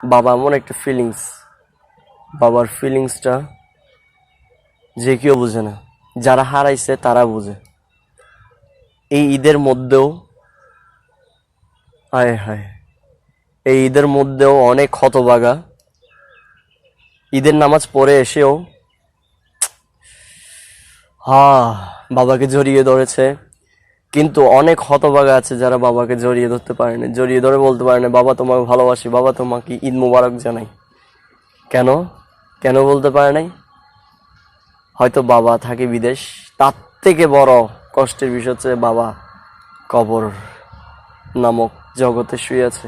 বাবা এমন একটা ফিলিংস, বাবার ফিলিংসটা যে কেউ বুঝে না, যারা হারাইছে তারা বুঝে। এই ঈদের মধ্যেও, হায় হায়, এই ঈদের মধ্যেও অনেক হতভাগা ঈদের নামাজ পড়ে এসেও বাবাকে জড়িয়ে ধরেছে, কিন্তু অনেক হতভাগা আছে যারা বাবাকে জড়িয়ে ধরতে পারে না, জড়িয়ে ধরে বলতে পারে না বাবা তোমাকে ভালোবাসি, বাবা তোমাকে ঈদ মোবারক জানাই। কেন কেন বলতে পারে নাই? হয়তো বাবা থাকে বিদেশ। তার থেকে বড় কষ্টের বিষয় হচ্ছে বাবা কবর নামক জগতে শুয়ে আছে।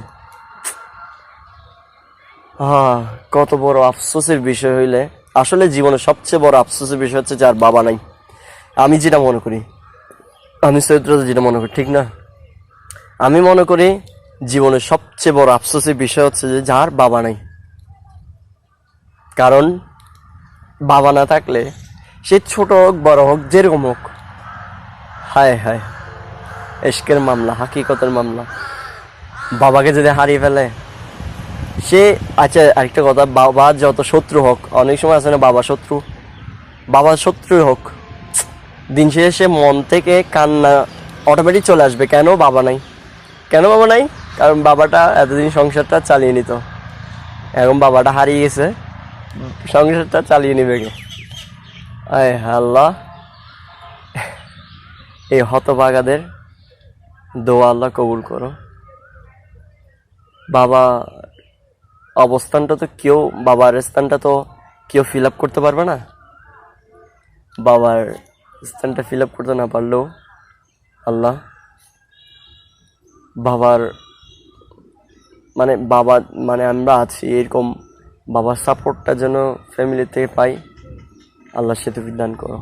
কত বড় আফসোসের বিষয় হইলে, আসলে জীবনের সবচেয়ে বড় আফসোসের বিষয় হচ্ছে যার বাবা নাই। আমি যেটা মনে করি, আমি চরিত্র যেটা মনে করি, ঠিক না? আমি মনে করি জীবনের সবচেয়ে বড় আফসোসের বিষয় হচ্ছে যে যার বাবা নাই। কারণ বাবা না থাকলে সে ছোট হোক বড় হোক যেরকম হোক, হায় হায়, ইশকের মামলা, হাকিকতের মামলা, বাবাকে যদি হারিয়ে ফেলে সে, আচ্ছা আরেকটা কথা, বাবা যত শত্রু হোক, অনেক সময় আছে না বাবা শত্রু, বাবা শত্রু হোক, দিন শেষে মন থেকে কান্না অটোমেটিক চলে আসবে। কেন বাবা নাই? কেন বাবা নাই? কারণ বাবাটা এতদিন সংসারটা চালিয়ে নিত, এখন বাবাটা হারিয়ে গেছে, সংসারটা চালিয়ে নিবে কে? আয় আল্লাহ, এই হতভাগাদের দোয়া আল্লাহ কবুল করো। বাবা অবস্থানটা তো কেউ, বাবার স্থানটা তো কেউ ফিল আপ করতে পারবে না। বাবার স্থানটা ফিল আপ করতে না পারলেও আল্লাহ বাবার বাবা আমরা আছি এরকম বাবার সাপোর্টটা যেন ফ্যামিলি থেকে পাই, আল্লাহ সেতু বিধান করো।